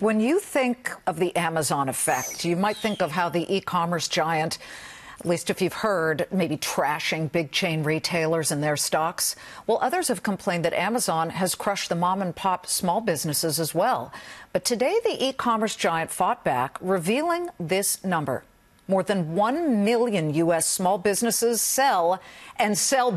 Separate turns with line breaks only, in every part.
When you think of the Amazon effect, you might think of how the e-commerce giant, at least if you've heard, maybe trashing big chain retailers and their stocks. Well, others have complained that Amazon has crushed the mom and pop small businesses as well. But today, the e-commerce giant fought back, revealing this number. More than 1 million U.S. small businesses sell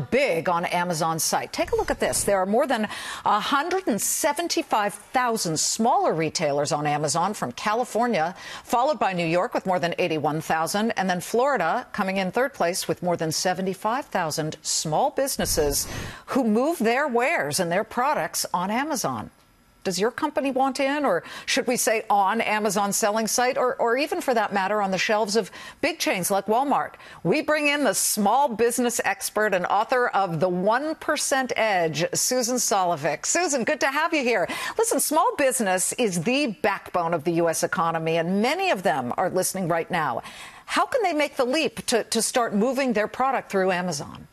big on Amazon's site. Take a look at this. There are more than 175,000 smaller retailers on Amazon from California, followed by New York with more than 81,000, and then Florida coming in third place with more than 75,000 small businesses who move their wares and their products on Amazon. Does your company want in, or should we say on Amazon's selling site, or even for that matter on the shelves of big chains like Walmart? We bring in the small business expert and author of The 1% Edge, Susan Solovic. Susan, good to have you here. Listen, small business is the backbone of the U.S. economy, and many of them are listening right now. How can they make the leap to start moving their product through Amazon?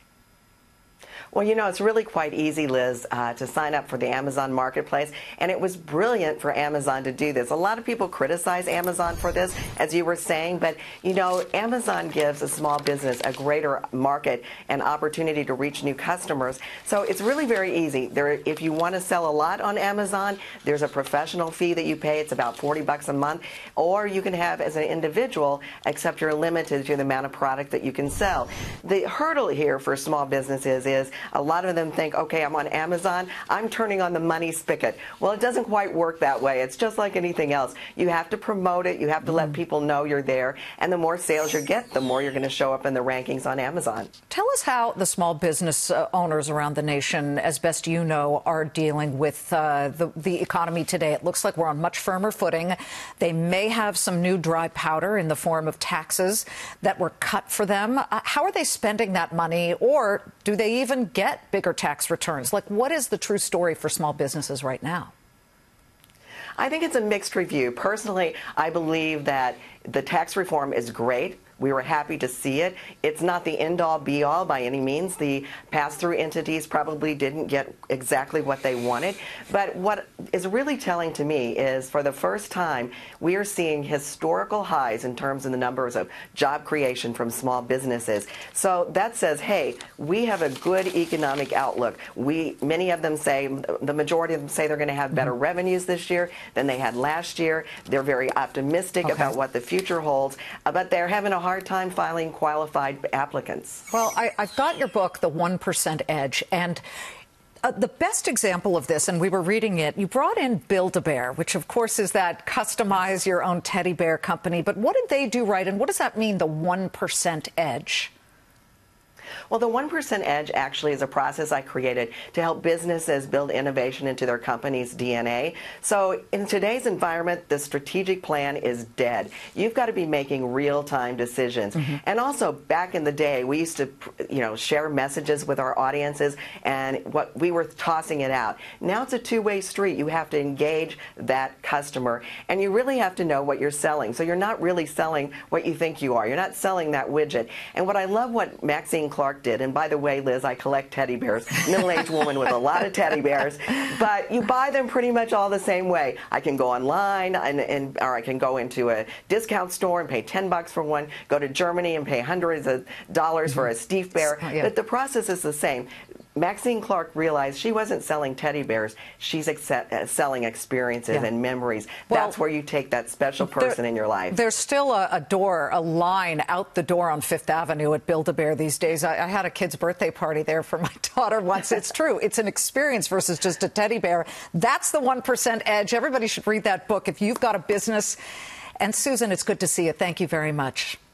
Well, you know, it's really quite easy, Liz, to sign up for the Amazon Marketplace, and it was brilliant for Amazon to do this. A lot of people criticize Amazon for this, as you were saying, but, you know, Amazon gives a small business a greater market and opportunity to reach new customers. So it's really very easy. If you want to sell a lot on Amazon, there's a professional fee that you pay. It's about $40 a month, or you can have as an individual, except you're limited to the amount of product that you can sell. The hurdle here for small businesses is a lot of them think, okay, I'm on Amazon, I'm turning on the money spigot. Well, it doesn't quite work that way. It's just like anything else. You have to promote it. You have to let people know you're there. And the more sales you get, the more you're going to show up in the rankings on Amazon.
Tell us how the small business owners around the nation, as best you know, are dealing with the economy today. It looks like we're on much firmer footing. They may have some new dry powder in the form of taxes that were cut for them. How are they spending that money, or do they even get bigger tax returns? Like, what is the true story for small businesses right now?
I think it's a mixed review. Personally, I believe that the tax reform is great. We were happy to see it. It's not the end-all, be-all by any means. The pass-through entities probably didn't get exactly what they wanted. But what is really telling to me is, for the first time, we are seeing historical highs in terms of the numbers of job creation from small businesses. So that says, hey, we have a good economic outlook. Many of them say, the majority of them say they're going to have better revenues this year than they had last year. They're very optimistic about what the future holds, but they're having a hard time filing qualified applicants.
Well, I've got your book, The 1% Edge, and the best example of this, and we were reading it, you brought in Build-A-Bear, which of course is that customize your own teddy bear company. But what did they do right, and what does that mean, the 1% Edge?
Well, the 1% Edge actually is a process I created to help businesses build innovation into their company's DNA. So in today's environment, the strategic plan is dead. You've got to be making real-time decisions. And also, back in the day, we used to, share messages with our audiences, and what we were tossing it out. Now it's a two-way street. You have to engage that customer, and you really have to know what you're selling. So you're not really selling what you think you are. You're not selling that widget. And what I love what Maxine Clark did, and by the way, Liz, I collect teddy bears, middle-aged woman with a lot of teddy bears, but you buy them pretty much all the same way. I can go online, or I can go into a discount store and pay $10 for one, go to Germany and pay hundreds of dollars for a Steve bear, but the process is the same. Maxine Clark realized she wasn't selling teddy bears. She's selling experiences and memories. Well, that's where you take that special person in your life.
There's still a line out the door on Fifth Avenue at Build-A-Bear these days. I had a kid's birthday party there for my daughter once. It's true. It's an experience versus just a teddy bear. That's the 1% Edge. Everybody should read that book if you've got a business. And Susan, it's good to see you. Thank you very much.